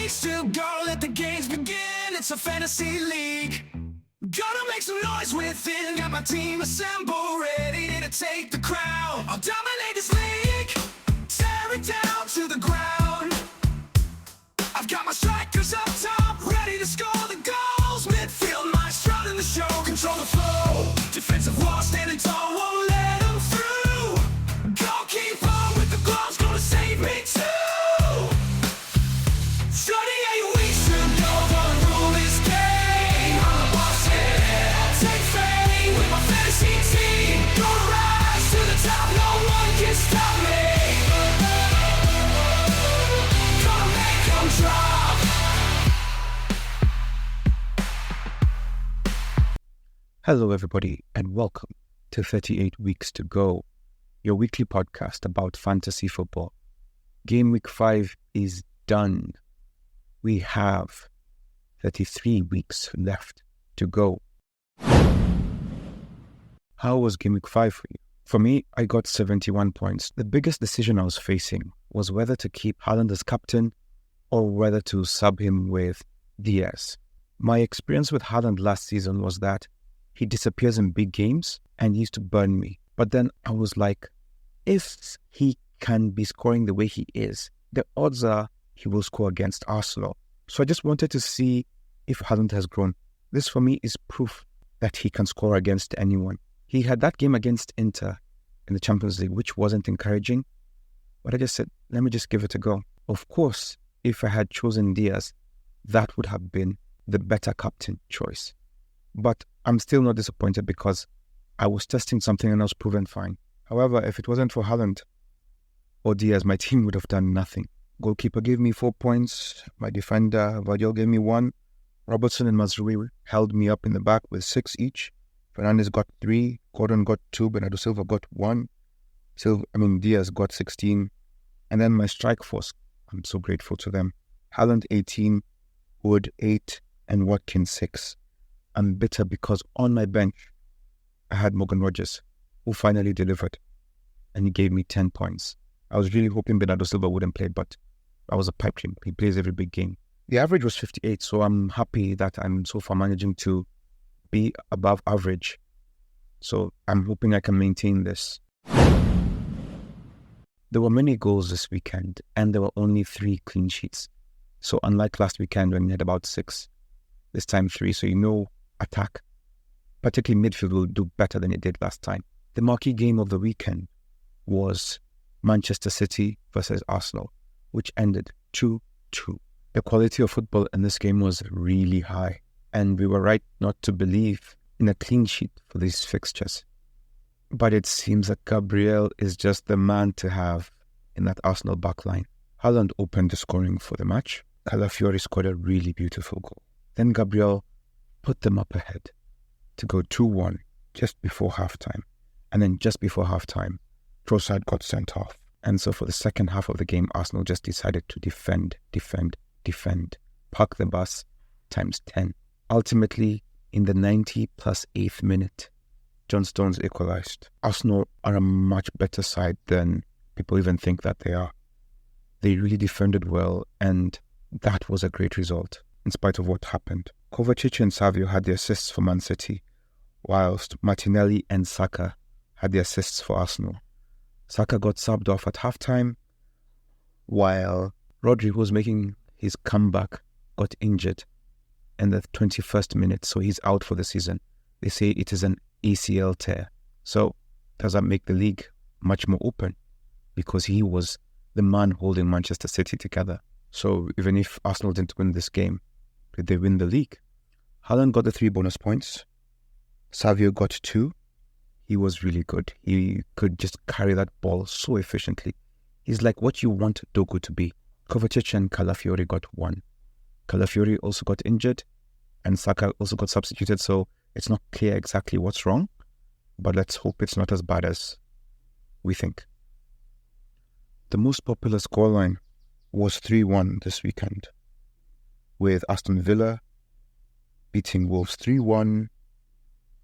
weeks to go, let the games begin. It's a fantasy league. Gonna make some noise within. Got my team assembled, ready to take the crown. I'll dominate this league, tear it down to the ground. I've got my strikers up top, ready to score the goals. Midfield maestro in the show, control the flow. Defensive wall standing tall, won't let them through. Goalkeeper with the gloves, gonna save me too. 38 weeks to go, gonna rule this game. I'm the boss, yeah, I'll take fame with my fantasy team. Gonna rise to the top, no one can stop me. Gonna make them drop. Hello, everybody, and welcome to 38 Weeks to Go, your weekly podcast about fantasy football. Gameweek 5 is done. We have 33 weeks left to go. How was Gameweek 5 for you? For me, I got 71 points. The biggest decision I was facing was whether to keep Haaland as captain or whether to sub him with Diaz. My experience with Haaland last season was that he disappears in big games and he used to burn me. But then I was like, if he can be scoring the way he is, the odds are he will score against Arsenal. So I just wanted to see if Haaland has grown. This for me is proof that he can score against anyone. He had that game against Inter in the Champions League, which wasn't encouraging. But I just said, let me just give it a go. Of course, if I had chosen Diaz, that would have been the better captain choice. But I'm still not disappointed because I was testing something and I was proven fine. However, if it wasn't for Haaland or Diaz, my team would have done nothing. Goalkeeper gave me 4 points. My defender, Rodgers, gave me 1. Robertson and Mazraoui held me up in the back with 6 each. Fernandes got 3. Gordon got 2. Bernardo Silva got 1. Diaz got 16. And then my strike force, I'm so grateful to them. Haaland 18, Wood 8, and Watkins 6. I'm bitter because on my bench, I had Rodgers, who finally delivered, and he gave me 10 points. I was really hoping Bernardo Silva wouldn't play, but that was a pipe dream. He plays every big game. The average was 58, so I'm happy that I'm so far managing to be above average. So I'm hoping I can maintain this. There were many goals this weekend, and there were only 3 clean sheets. So unlike last weekend when we had about 6, this time 3, so attack, particularly midfield, will do better than it did last time. The marquee game of the weekend was Manchester City versus Arsenal, which ended 2-2. The quality of football in this game was really high, and we were right not to believe in a clean sheet for these fixtures. But it seems that Gabriel is just the man to have in that Arsenal backline. Haaland opened the scoring for the match. Calafiori scored a really beautiful goal. Then Gabriel put them up ahead to go 2-1 just before halftime. And then just before halftime, Trossard got sent off. And so for the second half of the game, Arsenal just decided to defend. Park the bus times 10. Ultimately, in the 90 plus 8th minute, John Stones equalized. Arsenal are a much better side than people even think that they are. They really defended well, and that was a great result, in spite of what happened. Kovacic and Savio had the assists for Man City, whilst Martinelli and Saka had the assists for Arsenal. Saka got subbed off at halftime, while Rodri, who was making his comeback, got injured in the 21st minute, so he's out for the season. They say it is an ACL tear. So does that make the league much more open? Because he was the man holding Manchester City together. So even if Arsenal didn't win this game, did they win the league? Haaland got the 3 bonus points. Savio got 2. He was really good. He could just carry that ball so efficiently. He's like what you want Dogu to be. Kovacic and Calafiori got 1. Calafiori also got injured, and Saka also got substituted, so it's not clear exactly what's wrong, but let's hope it's not as bad as we think. The most popular scoreline was 3-1 this weekend, with Aston Villa beating Wolves 3-1,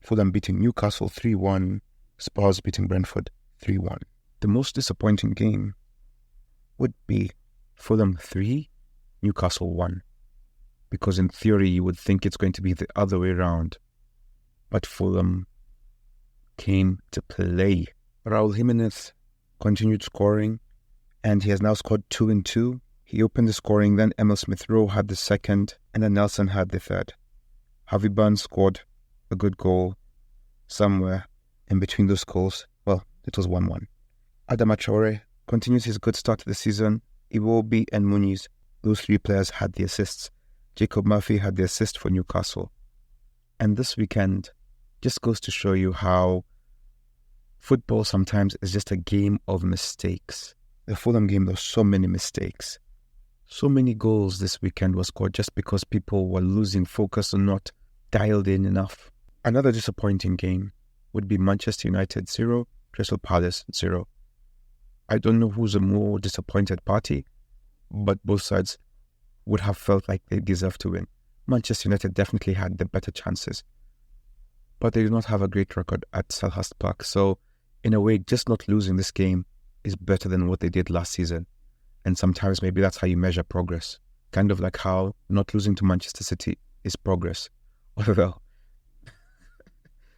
Fulham beating Newcastle 3-1, Spurs beating Brentford 3-1. The most disappointing game would be Fulham 3, Newcastle won. Because in theory, you would think it's going to be the other way around. But Fulham came to play. Raul Jimenez continued scoring, and he has now scored 2 and 2. He opened the scoring, then Emil Smith-Rowe had the second, and then Nelson had the third. Harvey Barnes scored a good goal somewhere in between those goals. Well, it was 1-1. Adama Traore continues his good start to the season. Iwobi and Muniz, those three players had the assists. Jacob Murphy had the assist for Newcastle. And this weekend just goes to show you how football sometimes is just a game of mistakes. The Fulham game, there were so many mistakes. So many goals this weekend were scored just because people were losing focus and not dialed in enough. Another disappointing game would be Manchester United 0, Crystal Palace 0. I don't know who's a more disappointed party, but both sides would have felt like they deserved to win. Manchester United definitely had the better chances, but they do not have a great record at Selhurst Park. So, in a way, just not losing this game is better than what they did last season. And sometimes maybe that's how you measure progress. Kind of like how not losing to Manchester City is progress. Although,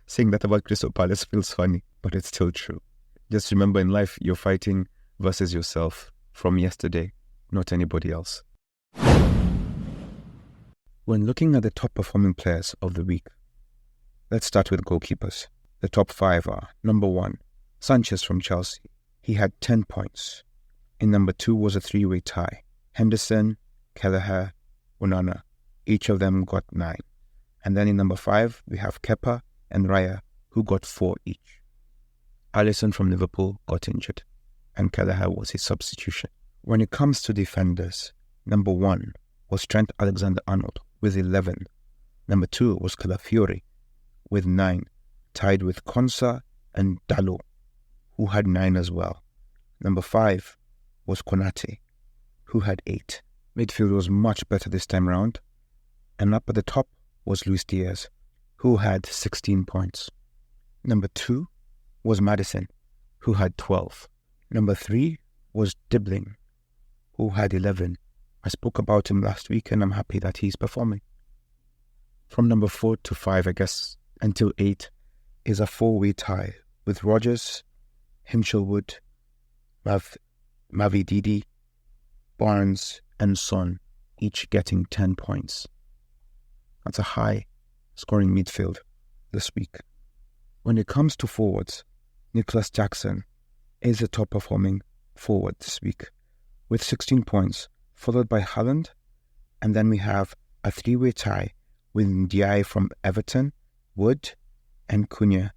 saying that about Crystal Palace feels funny, but it's still true. Just remember, in life, you're fighting versus yourself from yesterday, not anybody else. When looking at the top performing players of the week, let's start with goalkeepers. The top 5 are: number 1, Sanchez from Chelsea. He had 10 points. In number 2 was a 3-way tie. Henderson, Kelleher, Onana. Each of them got 9. And then in number 5, we have Kepa and Raya, who got 4 each. Alisson from Liverpool got injured, and Kelleher was his substitution. When it comes to defenders, number 1 was Trent Alexander-Arnold with 11. Number 2 was Calafiori with 9, tied with Konsa and Dalot, who had 9 as well. Number 5 was Konate, who had 8. Midfield was much better this time round, and up at the top was Luis Diaz, who had 16 points. Number 2 was Maddison, who had 12. Number 3 was Dibbling, who had 11. I spoke about him last week, and I'm happy that he's performing. From number 4 to 5, I guess, until 8, is a 4-way tie with Rodgers, Hinchelwood, Mavididi, Barnes, and Son, each getting 10 points. That's a high-scoring midfield this week. When it comes to forwards, Nicholas Jackson is the top-performing forward this week with 16 points, followed by Haaland, and then we have a 3-way tie with Ndiaye from Everton, Wood, and Cunha,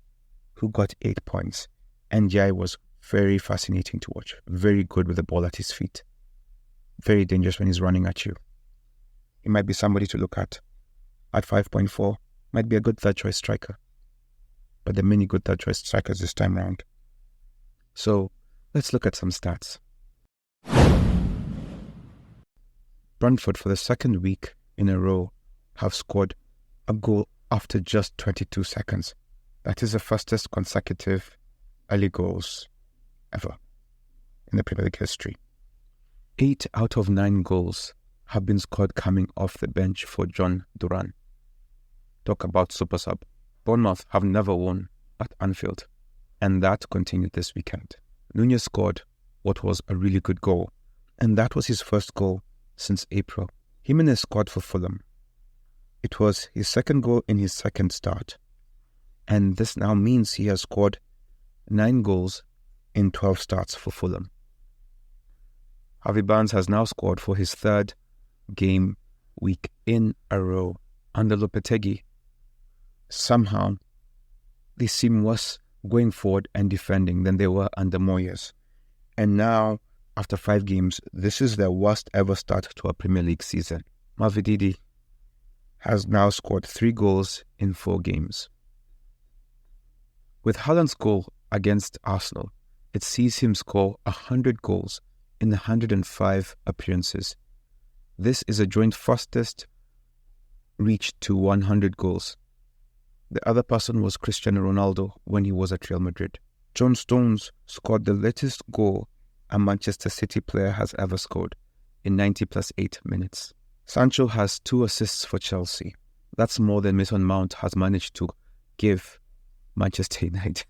who got 8 points. And Ndiaye was very fascinating to watch, very good with the ball at his feet, very dangerous when he's running at you. He might be somebody to look at 5.4, might be a good third-choice striker, but there are many good third-choice strikers this time round. So let's look at some stats. Brentford, for the second week in a row, have scored a goal after just 22 seconds. That is the fastest consecutive early goals ever in the Premier League history. 8 out of 9 goals have been scored coming off the bench for Jhon Duran. Talk about supersub. Bournemouth have never won at Anfield, and that continued this weekend. Nunez scored what was a really good goal, and that was his first goal since April. Jimenez scored for Fulham. It was his second goal in his second start, and this now means he has scored 9 goals in 12 starts for Fulham. Harvey Barnes has now scored for his 3rd game week in a row under Lopetegui. Somehow, they seem worse going forward and defending than they were under Moyes. And now, after 5 games, this is their worst ever start to a Premier League season. Mavididi has now scored 3 goals in 4 games. With Haaland's goal against Arsenal, it sees him score 100 goals in 105 appearances. This is a joint fastest reach to 100 goals. The other person was Cristiano Ronaldo when he was at Real Madrid. John Stones scored the latest goal a Manchester City player has ever scored in 90 plus 8 minutes. Sancho has 2 assists for Chelsea. That's more than Mason Mount has managed to give Manchester United.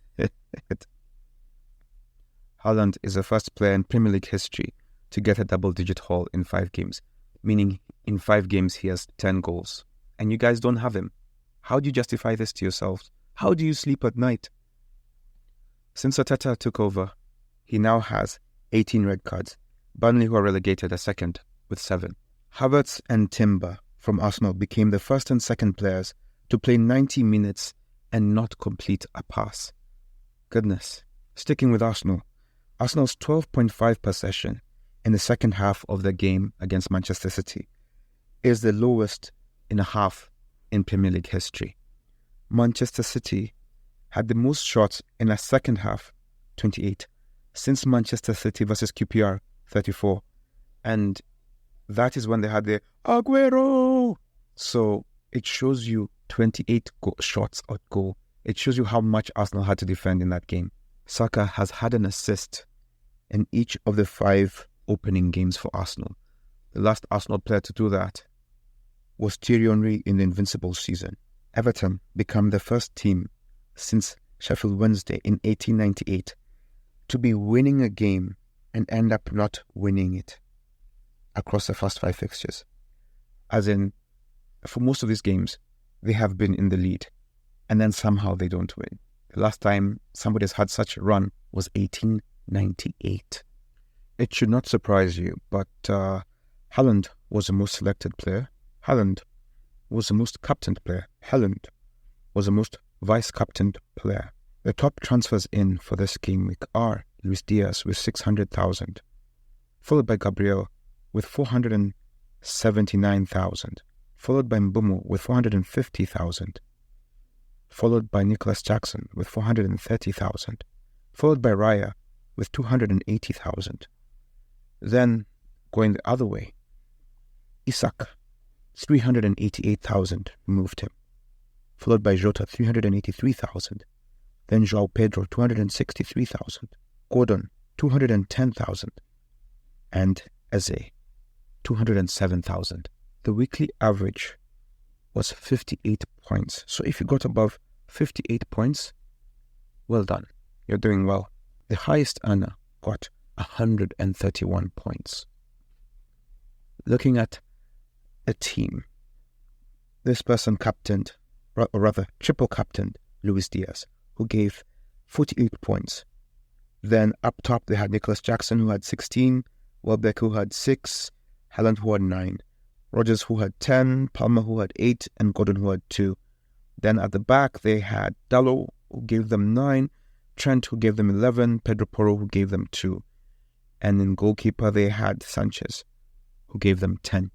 Haaland is the first player in Premier League history to get a double-digit haul in 5 games, meaning in 5 games he has 10 goals. And you guys don't have him. How do you justify this to yourselves? How do you sleep at night? Since Arteta took over, he now has 18 red cards. Burnley, who are relegated, are second with 7. Havertz and Timber from Arsenal became the first and second players to play 90 minutes and not complete a pass. Goodness. Sticking with Arsenal, Arsenal's 12.5 possession in the second half of the game against Manchester City is the lowest in a half in Premier League history. Manchester City had the most shots in a second half, 28, since Manchester City versus QPR, 34. And that is when they had the Aguero. So it shows you 28 shots at goal. It shows you how much Arsenal had to defend in that game. Saka has had an assist in each of the 5 opening games for Arsenal. The last Arsenal player to do that was Thierry Henry in the Invincible season. Everton became the first team since Sheffield Wednesday in 1898 to be winning a game and end up not winning it across the first 5 fixtures. As in, for most of these games, they have been in the lead and then somehow they don't win. The last time somebody has had such a run was 1898. It should not surprise you, but Haaland was the most selected player. Haaland was the most captained player. Haaland was the most vice-captained player. The top transfers in for this game week are Luis Diaz with 600,000, followed by Gabriel with 479,000, followed by Mbumo with 450,000, followed by Nicholas Jackson with 430,000, followed by Raya with 280,000. Then, going the other way, Isak, 388,000 moved him, followed by Jota, 383,000, then João Pedro, 263,000, Gordon, 210,000, and Eze, 207,000. The weekly average was 58 points. So if you got above 58 points, well done. You're doing well. The highest earner got 131 points. Looking at a team, this person captained, or rather triple captained, Luis Diaz, who gave 48 points. Then up top they had Nicholas Jackson, who had 16, Welbeck, who had 6, Haaland, who had 9, Rodgers, who had 10, Palmer, who had 8, and Gordon, who had 2. Then at the back they had Dalot, who gave them 9, Trent, who gave them 11, Pedro Porro, who gave them 2. And in goalkeeper they had Sanchez, who gave them 10.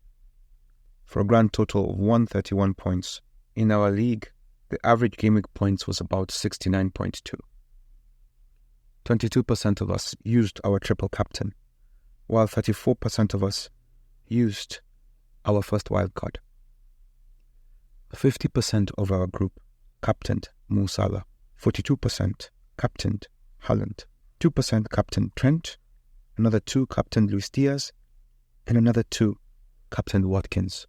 For a grand total of 131 points. In our league, the average game week points was about 69.2. 22% of us used our triple captain, while 34% of us used our first wildcard. 50% of our group captained Mo Salah, 42% captained Haaland, 2% captained Trent, another 2 captained Luis Diaz, and another 2 captained Watkins.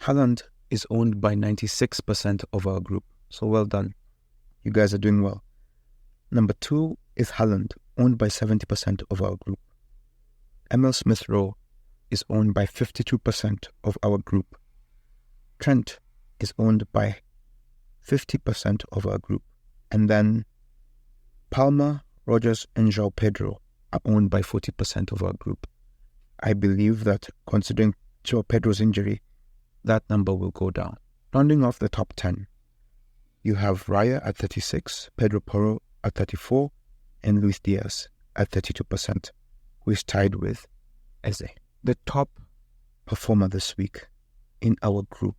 Haaland is owned by 96% of our group, so well done. You guys are doing well. Number 2 is Haaland, owned by 70% of our group. Emil Smith-Rowe is owned by 52% of our group. Trent is owned by 50% of our group. And then Palmer, Rodgers, and João Pedro are owned by 40% of our group. I believe that considering João Pedro's injury, that number will go down. Rounding off the top 10, you have Raya at 36, Pedro Porro at 34, and Luis Diaz at 32%, who is tied with Eze. The top performer this week in our group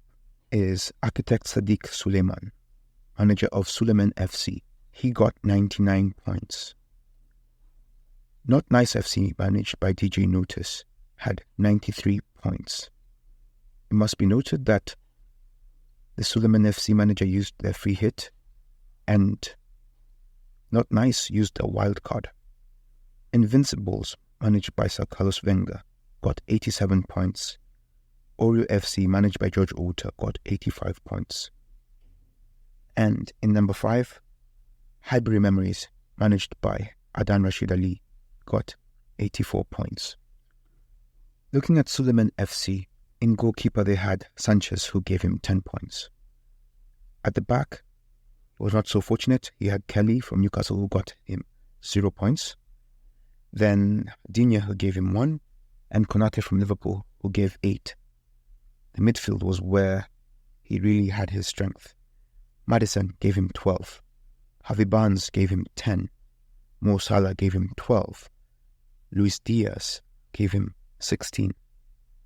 is Architect Sadiq Suleiman, manager of Suleiman FC. He got 99 points. Not Nice FC, managed by DJ Notice, had 93 points. It must be noted that the Suleiman FC manager used their free hit and Not Nice used a wild card. Invincibles, managed by Sir Carlos Wenger, got 87 points. Oreo FC, managed by George Oulter, got 85 points. And in number 5, Highbury Memories, managed by Adan Rashid Ali, got 84 points. Looking at Suleiman FC, in goalkeeper they had Sanchez, who gave him 10 points. At the back, he was not so fortunate. He had Kelly from Newcastle, who got him 0 points. Then Digne, who gave him 1, and Konate from Liverpool, who gave 8. The midfield was where he really had his strength. Maddison gave him 12. Harvey Barnes gave him 10. Mo Salah gave him 12. Luis Diaz gave him 16.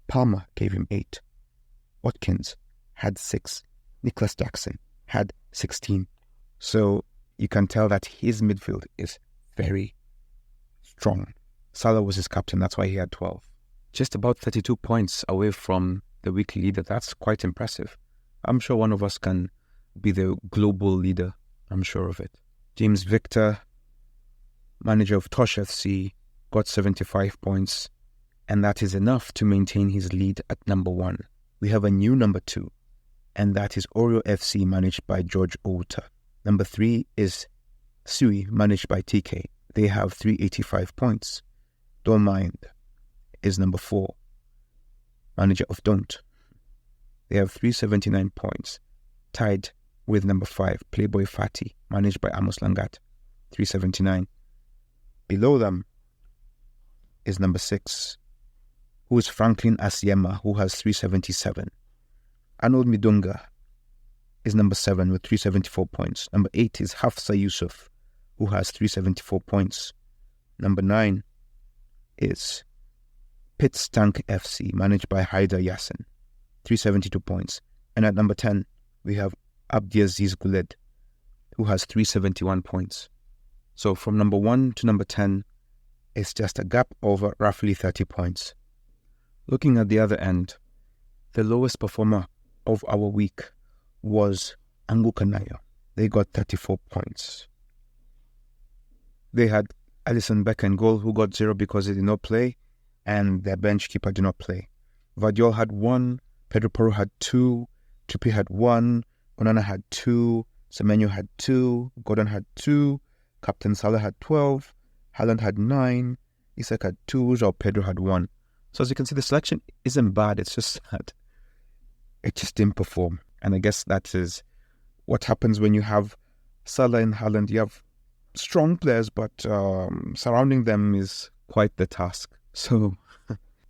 Palmer gave him 8. Watkins had 6. Nicholas Jackson had 16. So you can tell that his midfield is very strong. Salah was his captain, that's why he had 12. Just about 32 points away from the weekly leader. That's quite impressive. I'm sure one of us can be the global leader. I'm sure of it. James Victor, manager of Tosh FC, got 75 points, and that is enough to maintain his lead at number 1. We have a new number 2, and that is Oreo FC, managed by George Oulter. Number 3 is Sui, managed by TK. They have 385 points. Don't Mind is number 4, manager of Don't. They have 379 points, tied with number 5, Playboy Fatty, managed by Amos Langat, 379. Below them is number 6, who is Franklin Asiema, who has 377. Arnold Midunga is number 7 with 374 points. Number 8 is Hafsa Yusuf, who has 374 points. Number 9 is Pit Stank FC, managed by Haidar Yassin, 372 points. And at number 10, we have Abdiaziz Guled, who has 371 points. So from number 1 to number 10, it's just a gap of roughly 30 points. Looking at the other end, the lowest performer of our week was Angukanayo. They got 34 points. They had Alisson Becker in goal, who got 0 because he did not play, and their bench keeper did not play. Vardiol had 1, Pedro Porro had 2, Trippier had 1, Onana had 2, Semenyo had 2, Gordon had 2, Captain Salah had 12, Haaland had 9, Isak had 2, João Pedro had 1. So as you can see, the selection isn't bad, it's just that it just didn't perform. And I guess that is what happens when you have Salah and Haaland. You have strong players, but surrounding them is quite the task. So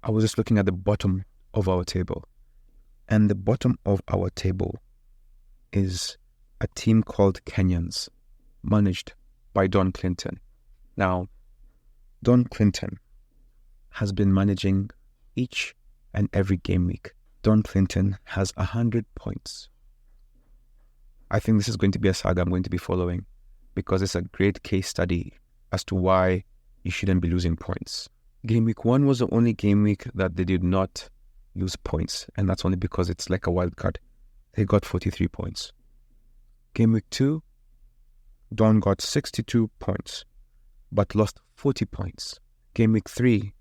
I was just looking at the bottom of our table. And the bottom of our table is a team called Kenyans, managed by Don Clinton. Now, Don Clinton has been managing each and every game week. Don Clinton has 100 points. I think this is going to be a saga I'm going to be following, because it's a great case study as to why you shouldn't be losing points. Game week 1 was the only game week that they did not lose points, and that's only because it's like a wild card. They got 43 points. Game week 2, Don got 62 points, but lost 40 points. Game week 3,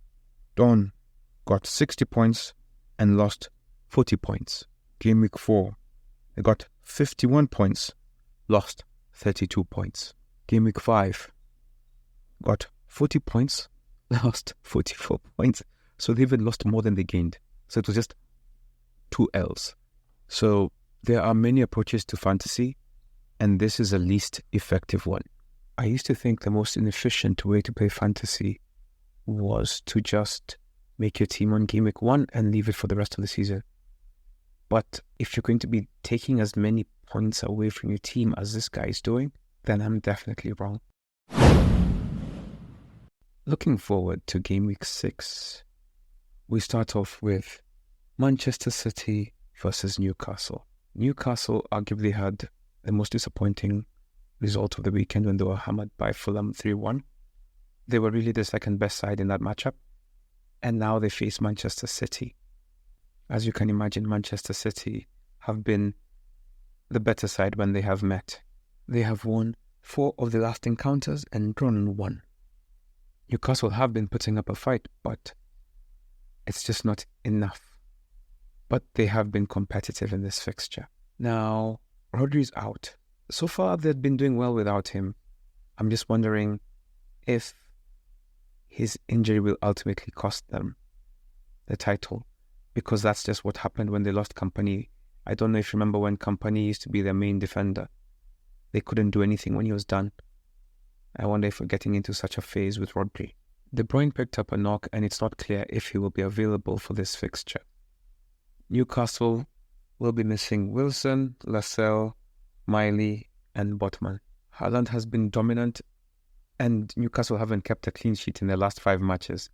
Don got 60 points and lost 40 points. Game week 4, they got 51 points, lost 32 points. Game week 5, got 40 points, lost 44 points. So they even lost more than they gained. So it was just 2 L's. So there are many approaches to fantasy, and this is the least effective one. I used to think the most inefficient way to play fantasy was to just make your team on game week 1 and leave it for the rest of the season. But if you're going to be taking as many points away from your team as this guy is doing, then I'm definitely wrong. Looking forward to game week 6, we start off with Manchester City versus Newcastle. Newcastle arguably had the most disappointing result of the weekend when they were hammered by Fulham 3-1. They were really the second best side in that matchup, and now they face Manchester City. As you can imagine, Manchester City have been the better side when they have met. They have won 4 of the last encounters and drawn 1. Newcastle have been putting up a fight, but It's just not enough. But they have been competitive in this fixture. Now, Rodgers out. So far, they've been doing well without him. I'm just wondering if his injury will ultimately cost them the title, because that's just what happened when they lost Kompany. I don't know if you remember when Kompany used to be their main defender. They couldn't do anything when he was done. I wonder if we're getting into such a phase with Rodri. De Bruyne picked up a knock, and it's not clear if he will be available for this fixture. Newcastle will be missing Wilson, Lascelles, Miley, and Botman. Haaland has been dominant, and Newcastle haven't kept a clean sheet in their last 5 matches.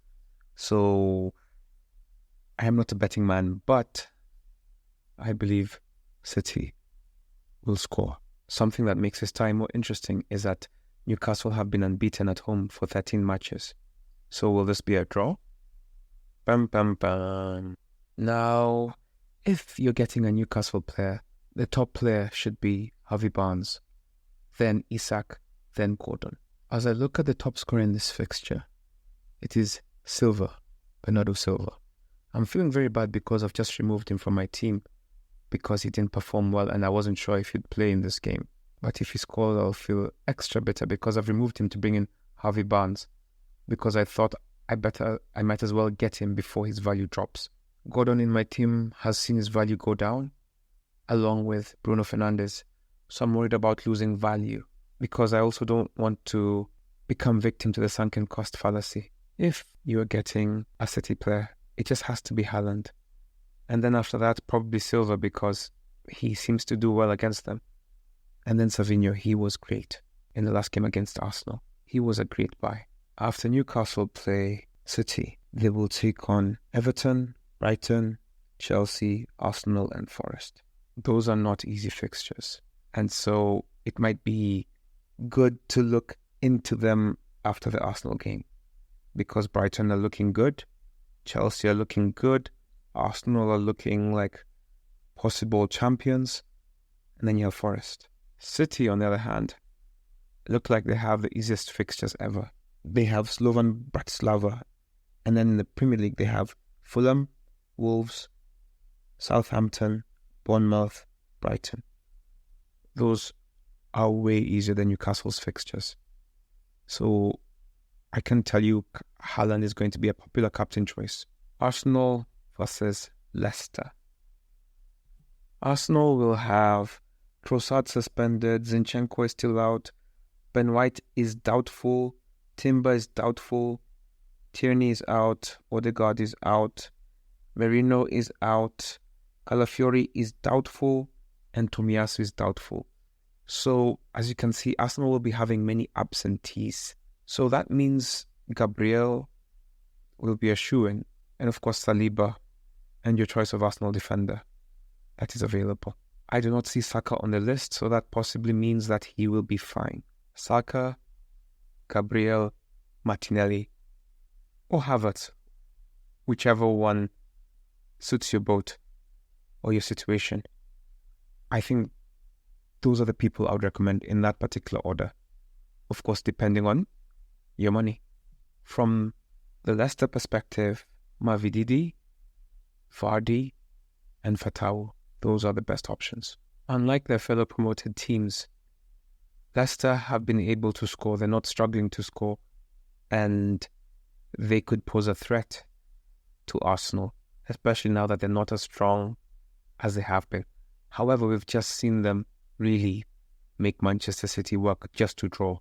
So I am not a betting man, but I believe City will score. Something that makes this tie more interesting is that Newcastle have been unbeaten at home for 13 matches. So will this be a draw? Bam, bam, bam. Now, if you're getting a Newcastle player, the top player should be Harvey Barnes, then Isak, then Gordon. As I look at the top scorer in this fixture, it is Bernardo Silva. I'm feeling very bad because I've just removed him from my team because he didn't perform well and I wasn't sure if he'd play in this game. But if he scores, I'll feel extra bitter because I've removed him to bring in Harvey Barnes because I thought I might as well get him before his value drops. Gordon in my team has seen his value go down along with Bruno Fernandes. So I'm worried about losing value because I also don't want to become victim to the sunken cost fallacy. If you are getting a City player, it just has to be Haaland. And then after that, probably Silva because he seems to do well against them. And then Savinho, he was great in the last game against Arsenal. He was a great buy. After Newcastle play City, they will take on Everton, Brighton, Chelsea, Arsenal and Forest. Those are not easy fixtures. And so it might be good to look into them after the Arsenal game because Brighton are looking good, Chelsea are looking good, Arsenal are looking like possible champions, and then you have Forest. City, on the other hand, look like they have the easiest fixtures ever. They have Slovan Bratislava, and then in the Premier League they have Fulham, Wolves, Southampton, Bournemouth, Brighton. Those are way easier than Newcastle's fixtures. So I can tell you Haaland is going to be a popular captain choice. Arsenal versus Leicester. Arsenal will have Trossard suspended, Zinchenko is still out, Ben White is doubtful, Timber is doubtful, Tierney is out, Odegaard is out, Merino is out, Calafiori is doubtful, and Tomiyasu is doubtful. So, as you can see, Arsenal will be having many absentees. So that means Gabriel will be a shoo-in, and of course Saliba, and your choice of Arsenal defender that is available. I do not see Saka on the list, so that possibly means that he will be fine. Saka, Gabriel, Martinelli, or Havertz, whichever one suits your boat or your situation. I think those are the people I would recommend in that particular order. Of course, depending on your money. From the Leicester perspective, Mavididi, Vardy, and Fatawu. Those are the best options. Unlike their fellow promoted teams, Leicester have been able to score. They're not struggling to score. And they could pose a threat to Arsenal, especially now that they're not as strong as they have been. However, we've just seen them really make Manchester City work just to draw.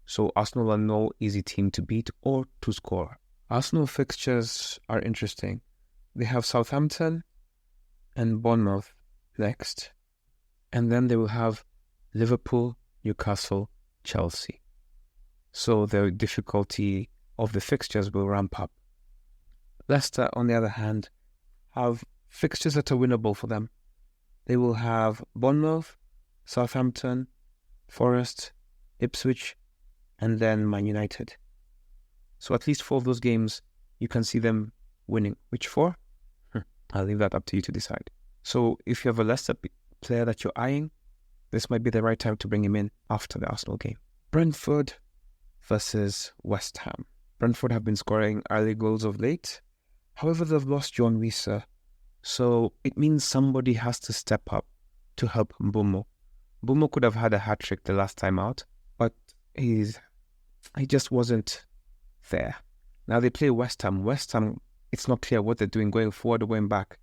So Arsenal are no easy team to beat or to score. Arsenal fixtures are interesting. They have Southampton and Bournemouth next. And then they will have Liverpool, Newcastle, Chelsea. So the difficulty of the fixtures will ramp up. Leicester, on the other hand, have fixtures that are winnable for them. They will have Bournemouth, Southampton, Forest, Ipswich, and then Man United. So at least 4 of those games, you can see them winning. Which 4? I'll leave that up to you to decide. So if you have a Leicester player that you're eyeing, this might be the right time to bring him in after the Arsenal game. Brentford versus West Ham. Brentford have been scoring early goals of late, However, they've lost John Duran, so it means somebody has to step up to help Mbeumo. Mbeumo could have had a hat-trick the last time out, but he just wasn't there. Now they play West Ham. West Ham, it's not clear what they're doing going forward or going back.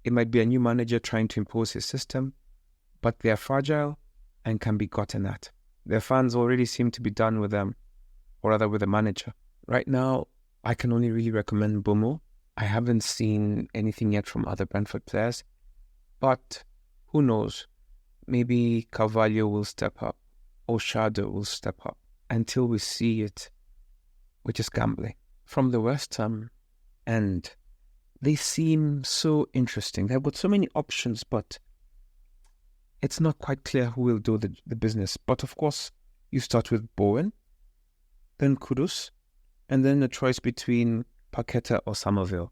It might be a new manager trying to impose his system, but they are fragile and can be gotten at. Their fans already seem to be done with them, or rather with the manager. Right now, I can only really recommend Mbeumo. I haven't seen anything yet from other Brentford players, but who knows? Maybe Carvalho will step up, or Shadow will step up. Until we see it, we're just gambling. From the West Ham end, they seem so interesting. They've got so many options, but it's not quite clear who will do the business. But of course, you start with Bowen, then Kudus, and then a choice between Paqueta or Somerville.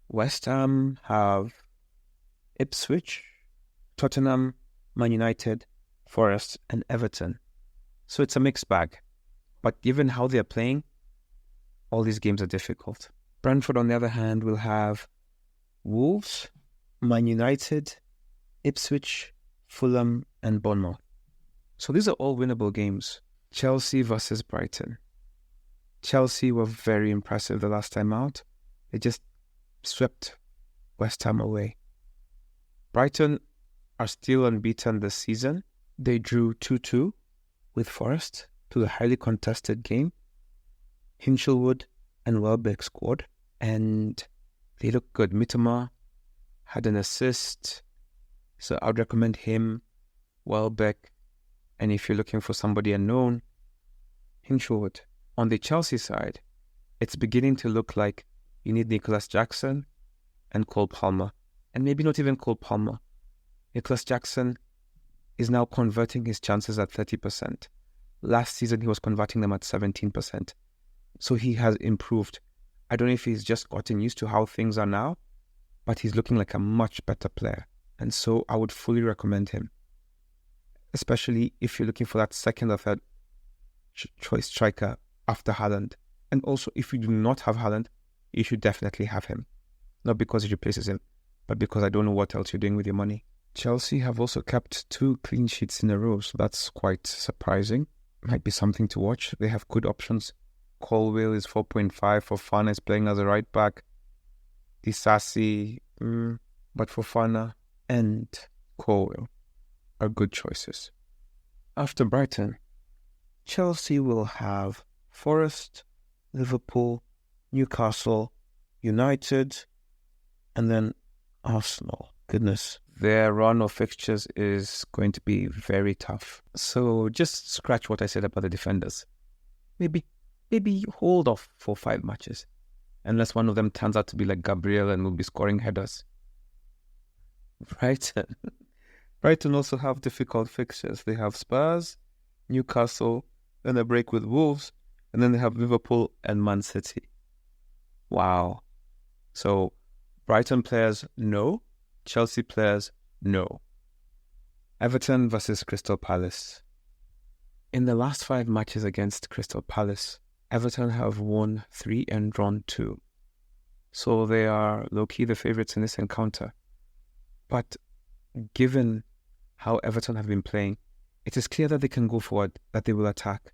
West Ham have Ipswich, Tottenham, Man United, Forest, and Everton. So it's a mixed bag. But given how they're playing, all these games are difficult. Brentford, on the other hand, will have Wolves, Man United, Ipswich, Fulham, and Bournemouth. So these are all winnable games. Chelsea versus Brighton. Chelsea were very impressive the last time out. They just swept West Ham away. Brighton are still unbeaten this season. They drew 2-2 with Forest to a highly contested game. Hinchelwood and Welbeck scored, and they look good. Mitoma had an assist, so I would recommend him, Welbeck, and if you're looking for somebody unknown, Hinchelwood. On the Chelsea side, it's beginning to look like you need Nicholas Jackson and Cole Palmer, and maybe not even Cole Palmer. Nicholas Jackson is now converting his chances at 30%. Last season, he was converting them at 17%. So he has improved. I don't know if he's just gotten used to how things are now, but he's looking like a much better player. And so I would fully recommend him, especially if you're looking for that second or third choice striker after Haaland. And also, if you do not have Haaland, you should definitely have him. Not because he replaces him, but because I don't know what else you're doing with your money. Chelsea have also kept 2 clean sheets in a row, so that's quite surprising. Might be something to watch. They have good options. Colwill is 4.5. Fofana is playing as a right back. Disasi, but Fofana and Colwill are good choices. After Brighton, Chelsea will have Forest, Liverpool, Newcastle, United, and then Arsenal. Goodness, their run of fixtures is going to be very tough. So just scratch what I said about the defenders. Maybe hold off for 5 matches, unless one of them turns out to be like Gabriel and will be scoring headers. Brighton also have difficult fixtures. They have Spurs, Newcastle, then a break with Wolves, and then they have Liverpool and Man City. Wow. So Brighton players, no. Chelsea players, no. Everton versus Crystal Palace. In the last 5 matches against Crystal Palace, Everton have won 3 and drawn 2. So they are low-key the favourites in this encounter. But given how Everton have been playing, it is clear that they can go forward, that they will attack.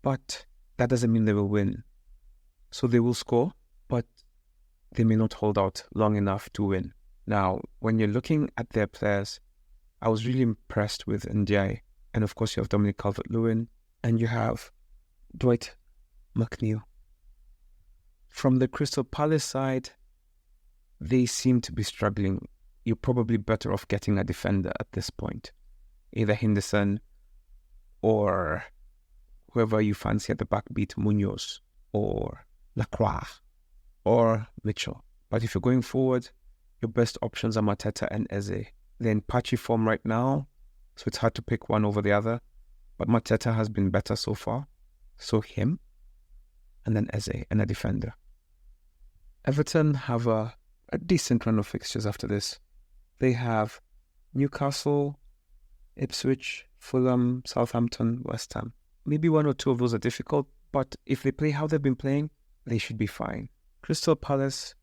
But that doesn't mean they will win. So they will score, but they may not hold out long enough to win. Now, when you're looking at their players, I was really impressed with Ndiaye. And of course, you have Dominic Calvert-Lewin, and you have Dwight McNeil. From the Crystal Palace side, they seem to be struggling. You're probably better off getting a defender at this point. Either Henderson or whoever you fancy at the backbeat, Munoz or Lacroix or Mitchell. But if you're going forward, your best options are Mateta and Eze. They're in patchy form right now, so it's hard to pick one over the other. But Mateta has been better so far. So him, and then Eze, and a defender. Everton have a decent run of fixtures after this. They have Newcastle, Ipswich, Fulham, Southampton, West Ham. Maybe 1 or 2 of those are difficult, but if they play how they've been playing, they should be fine. Crystal Palace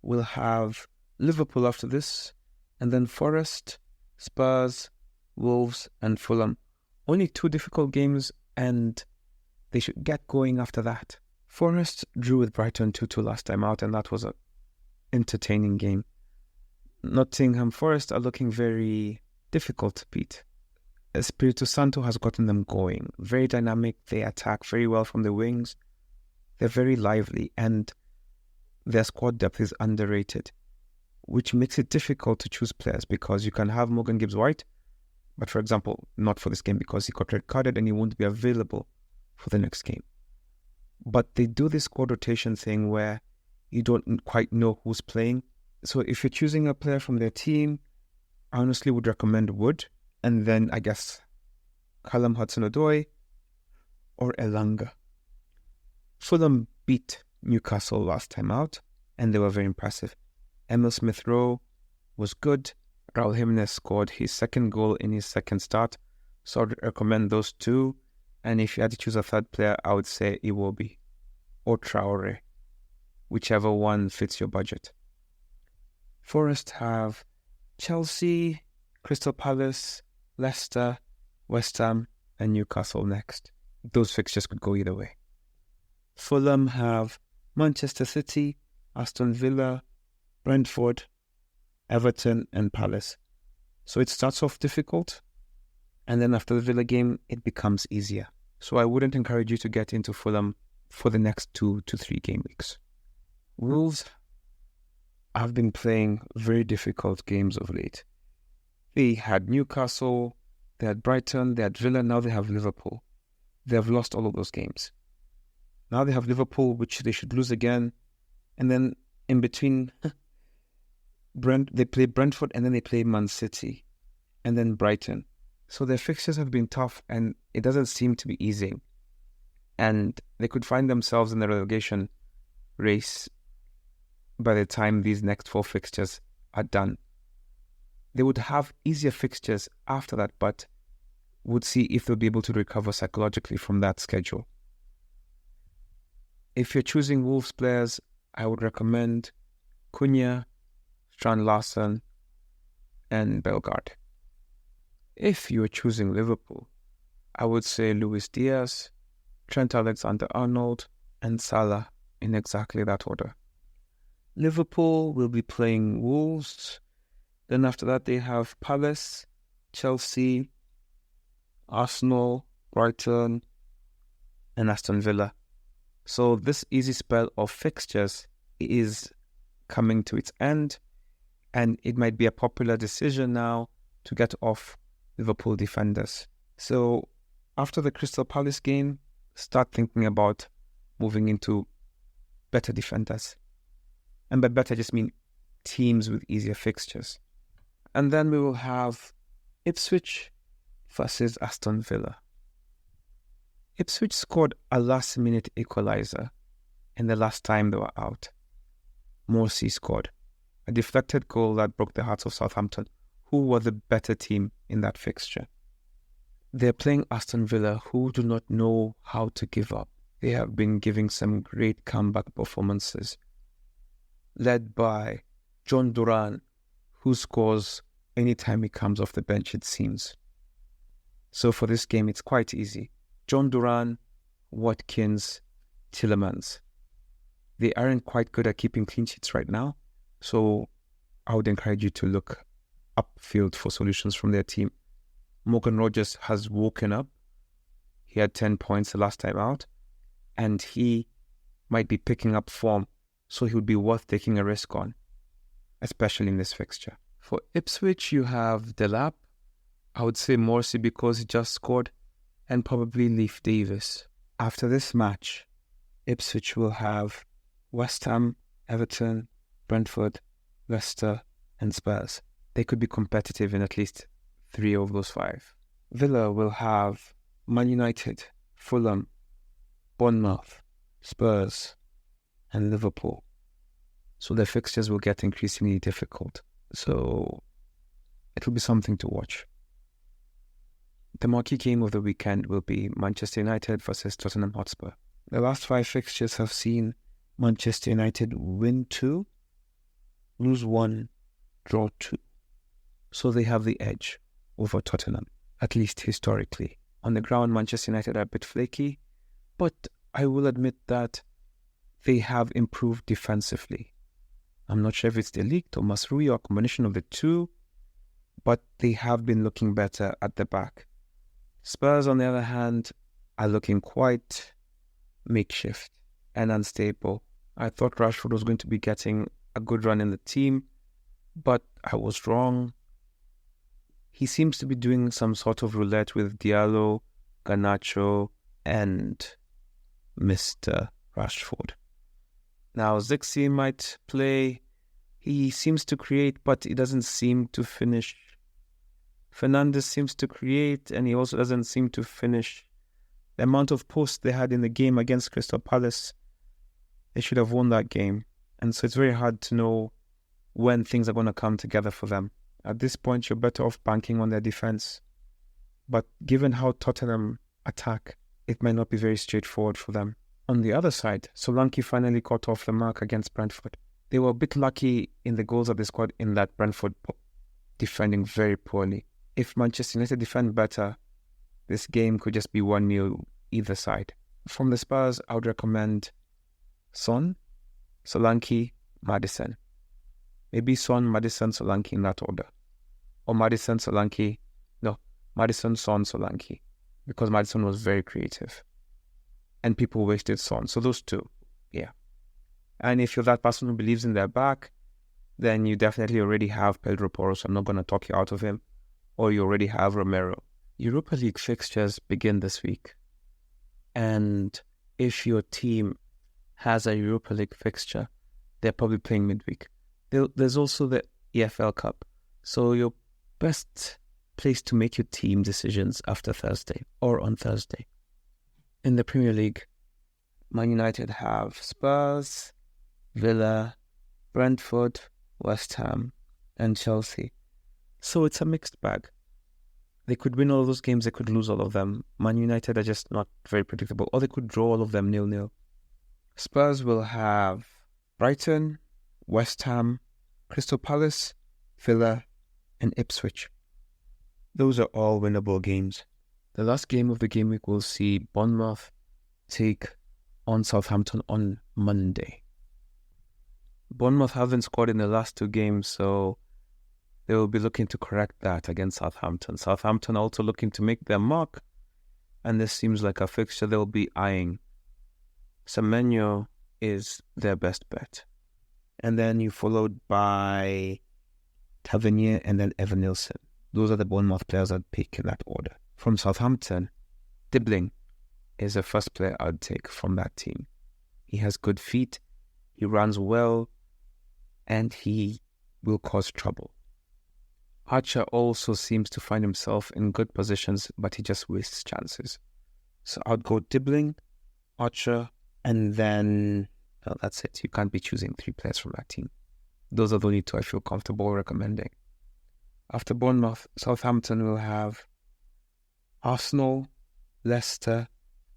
will have Liverpool after this, and then Forest, Spurs, Wolves, and Fulham. Only 2 difficult games, and they should get going after that. Forest drew with Brighton 2-2 last time out, and that was an entertaining game. Nottingham Forest are looking very difficult to beat. Espirito Santo has gotten them going. Very dynamic, they attack very well from the wings. They're very lively, and their squad depth is underrated, which makes it difficult to choose players because you can have Morgan Gibbs-White, but for example, not for this game because he got red carded and he won't be available for the next game. But they do this squad rotation thing where you don't quite know who's playing. So if you're choosing a player from their team, I honestly would recommend Wood, and then I guess Callum Hudson-Odoi or Elanga. Fulham beat Newcastle last time out, and they were very impressive. Emil Smith-Rowe was good. Raul Jimenez scored his 2nd goal in his 2nd start, so I'd recommend those 2. And if you had to choose a 3rd player, I would say Iwobi or Traore, whichever one fits your budget. Forest have Chelsea, Crystal Palace, Leicester, West Ham, and Newcastle next. Those fixtures could go either way. Fulham have Manchester City, Aston Villa, Brentford, Everton, and Palace. So it starts off difficult, and then after the Villa game, it becomes easier. So I wouldn't encourage you to get into Fulham for the next 2 to 3 game weeks. Wolves have been playing very difficult games of late. They had Newcastle, they had Brighton, they had Villa, now they have Liverpool. They have lost all of those games. Now they have Liverpool, which they should lose again. And then in between, they play Brentford, and then they play Man City, and then Brighton. So their fixtures have been tough, and it doesn't seem to be easing. And they could find themselves in the relegation race by the time these next 4 fixtures are done. They would have easier fixtures after that, but would see if they'll be able to recover psychologically from that schedule. If you're choosing Wolves players, I would recommend Cunha, Strand Larsen, and Bellegarde. If you're choosing Liverpool, I would say Luis Diaz, Trent Alexander-Arnold, and Salah in exactly that order. Liverpool will be playing Wolves. Then after that, they have Palace, Chelsea, Arsenal, Brighton, and Aston Villa. So this easy spell of fixtures is coming to its end, and it might be a popular decision now to get off Liverpool defenders. So after the Crystal Palace game, start thinking about moving into better defenders. And by better, I just mean teams with easier fixtures. And then we will have Ipswich versus Aston Villa. Ipswich scored a last-minute equaliser in the last time they were out. Morsi scored a deflected goal that broke the hearts of Southampton, who were the better team in that fixture. They're playing Aston Villa, who do not know how to give up. They have been giving some great comeback performances, led by Jhon Duran, who scores anytime he comes off the bench, it seems. So for this game, it's quite easy. Jhon Duran, Watkins, Tielemans. They aren't quite good at keeping clean sheets right now, so I would encourage you to look upfield for solutions from their team. Morgan Rodgers has woken up. He had 10 points the last time out, and he might be picking up form, so he would be worth taking a risk on, especially in this fixture. For Ipswich, you have Delap. I would say Morsi because he just scored, and probably Leif Davis. After this match, Ipswich will have West Ham, Everton, Brentford, Leicester, and Spurs. They could be competitive in at least 3 of those 5. Villa will have Man United, Fulham, Bournemouth, Spurs, and Liverpool. So their fixtures will get increasingly difficult. So it'll be something to watch. The marquee game of the weekend will be Manchester United versus Tottenham Hotspur. The last 5 fixtures have seen Manchester United win 2, lose 1, draw 2. So they have the edge over Tottenham, at least historically. On the ground, Manchester United are a bit flaky, but I will admit that they have improved defensively. I'm not sure if it's the league, Thomas Rui, or a combination of the two, but they have been looking better at the back. Spurs, on the other hand, are looking quite makeshift and unstable. I thought Rashford was going to be getting a good run in the team, but I was wrong. He seems to be doing some sort of roulette with Diallo, Garnacho, and Mr. Rashford. Now, Zixi might play. He seems to create, but he doesn't seem to finish. Fernandes seems to create, and he also doesn't seem to finish. The amount of posts they had in the game against Crystal Palace, they should have won that game. And so it's very hard to know when things are going to come together for them. At this point, you're better off banking on their defense. But given how Tottenham attack, it might not be very straightforward for them. On the other side, Solanke finally caught off the mark against Brentford. They were a bit lucky in the goals that they scored in that Brentford defending very poorly. If Manchester United defend better, this game could just be 1-0 either side. From the Spurs, I would recommend Son, Solanke, Maddison. Maybe Son, Maddison, Solanke in that order. Or Maddison, Solanke. No, Maddison, Son, Solanke. Because Maddison was very creative. And people wasted Son. So those two, yeah. And if you're that person who believes in their back, then you definitely already have Pedro Porro, so I'm not going to talk you out of him. Or you already have Romero. Europa League fixtures begin this week. And if your team has a Europa League fixture, they're probably playing midweek. There's also the EFL Cup. So your best place to make your team decisions after Thursday or on Thursday. In the Premier League, Man United have Spurs, Villa, Brentford, West Ham, and Chelsea. So it's a mixed bag. They could win all of those games, they could lose all of them. Man United are just not very predictable. Or they could draw all of them 0-0. Spurs will have Brighton, West Ham, Crystal Palace, Villa, and Ipswich. Those are all winnable games. The last game of the game week will see Bournemouth take on Southampton on Monday. Bournemouth haven't scored in the last 2 games, so they will be looking to correct that against Southampton. Southampton also looking to make their mark, and this seems like a fixture they'll be eyeing. Semenyo is their best bet. And then you followed by Tavernier and then Evan Nilsson. Those are the Bournemouth players I'd pick in that order. From Southampton, Dibbling is the first player I'd take from that team. He has good feet, he runs well, and he will cause trouble. Archer also seems to find himself in good positions, but he just wastes chances. So I'd go Dibbling, Archer, and then, well, that's it. You can't be choosing 3 players from that team. Those are the only 2 I feel comfortable recommending. After Bournemouth, Southampton will have Arsenal, Leicester,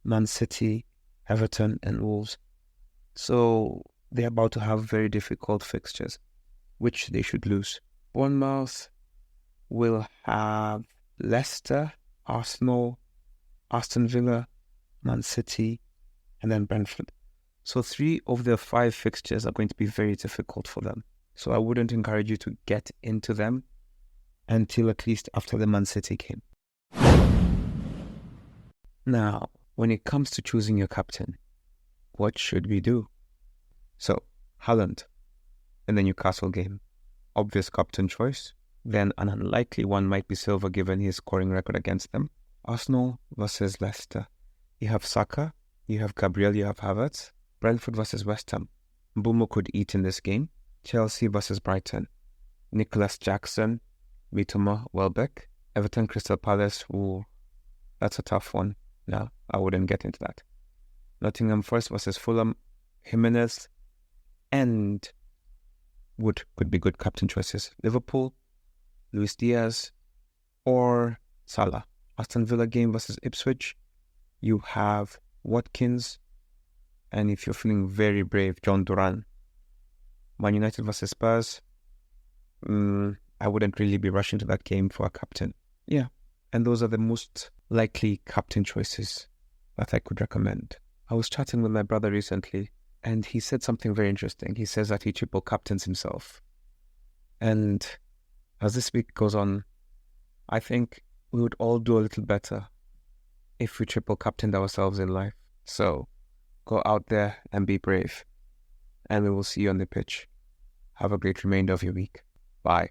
Man City, Everton, and Wolves. So they're about to have very difficult fixtures, which they should lose. Bournemouth will have Leicester, Arsenal, Aston Villa, Man City, and then Brentford. So 3 of their 5 fixtures are going to be very difficult for them. So I wouldn't encourage you to get into them until at least after the Man City game. Now, when it comes to choosing your captain, what should we do? So, Haaland in the Newcastle game. Obvious captain choice. Then an unlikely one might be Silva given his scoring record against them. Arsenal versus Leicester. You have Saka, you have Gabriel, you have Havertz. Brentford versus West Ham. Mbumo could eat in this game. Chelsea versus Brighton. Nicholas Jackson, Mitoma, Welbeck. Everton, Crystal Palace. Ooh, that's a tough one. No, I wouldn't get into that. Nottingham Forest versus Fulham. Jimenez and Wood could be good captain choices. Liverpool, Luis Diaz, or Salah. Aston Villa game versus Ipswich. You have Watkins And if you're feeling very brave, Jhon Duran. Man United versus Spurs, I wouldn't really be rushing to that game for a captain. Yeah, and those are the most likely captain choices that I could recommend. I was chatting with my brother recently, and he said something very interesting. He says that he triple captains himself. And as this week goes on, I think we would all do a little better if we triple captained ourselves in life. So go out there and be brave. And we will see you on the pitch. Have a great remainder of your week. Bye.